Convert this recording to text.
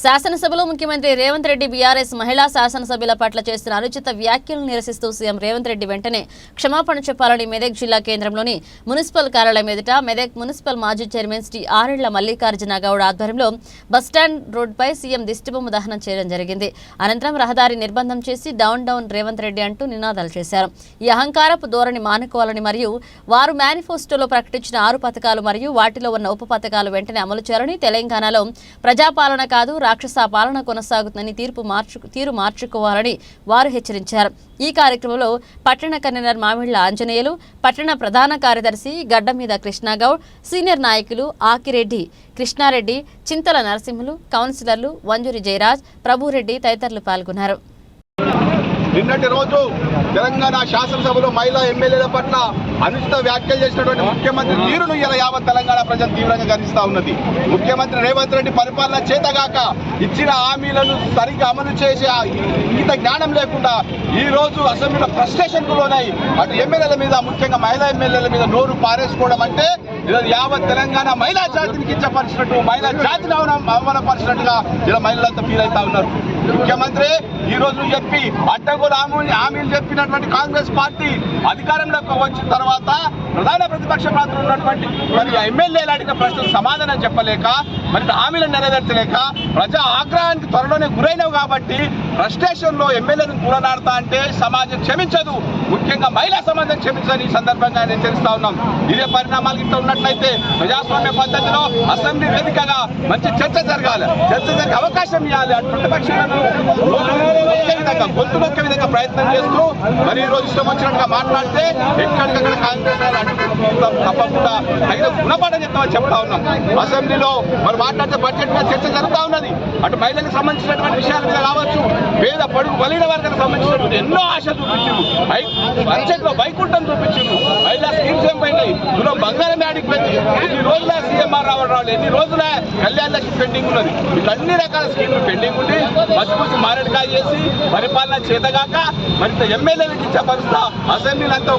శాసనసభలో ముఖ్యమంత్రి రేవంత్ రెడ్డి బీఆర్ఎస్ మహిళా శాసనసభ్యుల పట్ల చేస్తున్న అనుచిత వ్యాఖ్యలను నిరసిస్తూ సీఎం రేవంత్ రెడ్డి వెంటనే క్షమాపణ చెప్పాలని మెదక్ జిల్లా కేంద్రంలోని మున్సిపల్ కార్యాలయం ఎదుట మెదక్ మున్సిపల్ మాజీ చైర్మన్ శ్రీ ఆరేళ్ల మల్లికార్జున గౌడ్ ఆధ్వర్యంలో బస్టాండ్ రోడ్డుపై సీఎం దిష్టిబొమ్మ దహనం చేయడం జరిగింది. అనంతరం రహదారి నిర్బంధం చేసి డౌన్ రేవంత్ రెడ్డి అంటూ నినాదాలు చేశారు. ఈ అహంకారపు ధోరణి మానుకోవాలని మరియు వారు మేనిఫెస్టోలో ప్రకటించిన 6 పథకాలు మరియు వాటిలో ఉన్న ఉప పథకాలు వెంటనే అమలు చేయాలని, తెలంగాణలో ప్రజాపాలన కాదు రాక్షస పాలన కొనసాగుతుందని తీరు మార్చుకోవాలని వారు హెచ్చరించారు. ఈ కార్యక్రమంలో పట్టణ కన్వీనర్ మామిళ్ల ఆంజనేయులు, పట్టణ ప్రధాన కార్యదర్శి గడ్డమీద కృష్ణగౌడ్, సీనియర్ నాయకులు ఆకిరెడ్డి కృష్ణారెడ్డి, చింతల నరసింహులు, కౌన్సిలర్లు వంజూరి జయరాజ్, ప్రభురెడ్డి తదితరులు పాల్గొన్నారు. నిన్నటి రోజు తెలంగాణ శాసనసభలో మహిళా ఎమ్మెల్యేల పట్ల అనుచిత వ్యాఖ్యలు చేసినటువంటి ముఖ్యమంత్రి తీరును ఇలా యావత్ తెలంగాణ ప్రజలు తీవ్రంగా గర్విస్తూ ఉన్నది. ముఖ్యమంత్రి రేవంత్ రెడ్డి పరిపాలన చేతగాక ఇచ్చిన హామీలను సరిగ్గా అమలు చేసే ఇంత జ్ఞానం లేకుండా ఈ రోజు అసెంబ్లీలో ఫ్రస్ట్రేషన్కు లోనై అటు ఎమ్మెల్యేల మీద, ముఖ్యంగా మహిళా ఎమ్మెల్యేల మీద నోరు పారేసుకోవడం అంటే యావత్ తెలంగాణ మహిళా జాతిని కించపరిచినట్టు, మహిళా జాతిని అవమానపరిచినట్టుగా ఇలా మహిళలంతా ఫీల్ అవుతా ఉన్నారు. ముఖ్యమంత్రి ఈ రోజు చెప్పి అడ్డగోలు హామీలు చెప్పినటువంటి కాంగ్రెస్ పార్టీ అధికారంలోకి వచ్చిన తర్వాత ప్రధాన ప్రతిపక్ష పాత్ర ఉన్నటువంటి మరి ఎమ్మెల్యేలు అడిగిన ప్రశ్నలకు సమాధానం చెప్పలేక, మరి హామీలను నెరవేర్చలేక ప్రజా ఆగ్రహానికి త్వరలోనే గురైనవు కాబట్టి ఫ్రస్ట్రేషన్ లో ఎమ్మెల్యేలను కూడనాడుతా అంటే సమాజం క్షమించదు, ముఖ్యంగా మహిళా సమాజం క్షమించని ఈ సందర్భంగా హెచ్చరిస్తా ఉన్నాం. ఇదే పరిణామాలు ఇంత ఉన్నట్లయితే ప్రజాస్వామ్య పద్ధతిలో అసెంబ్లీ వేదికగా మంచి చర్చ జరగాలి, చర్చ జరిగే అవకాశం ఇవ్వాలి. అటు ప్రతిపక్షాలను గొంతు నొక్కే విధంగా ప్రయత్నం చేస్తూ మరి ఈ రోజు ఇష్టం వచ్చినట్టుగా మాట్లాడితే ఎక్కడికక్కడ కాంగ్రెస్ తప్పకుండా తగిన గుణపాఠం చెప్తా ఉన్నాం. అసెంబ్లీలో మరి మాట్లాడితే బడ్జెట్ మీద చర్చ జరుగుతూ ఉన్నది. అటు మహిళలకు సంబంధించినటువంటి విషయాల మీద కావచ్చు, పేద పడుగు బలైన వర్గానికి సంబంధించినటువంటి ఎన్నో ఆశలు చూపించారు. బడ్జెట్ లో వైకుంఠం చూపించారు. మహిళా స్కీమ్స్ ఏం పోయినాయి, నువ్వు బంగారం యాడికి పెట్టి ఎన్ని రోజుల సీఎంఆర్ రావాలి, ఎన్ని రోజుల కళ్యాణ లక్ష్మి పెండింగ్ ఉన్నది. మీకు అన్ని రకాల స్కీమ్లు పెండింగ్ ఉండి మసిపూసి మారేడుకాయ చేసి పరిపాలన చేతగాక మరింత ఎమ్మెల్యేలకు ఇచ్చే పరిస్థితి అసెంబ్లీలంతా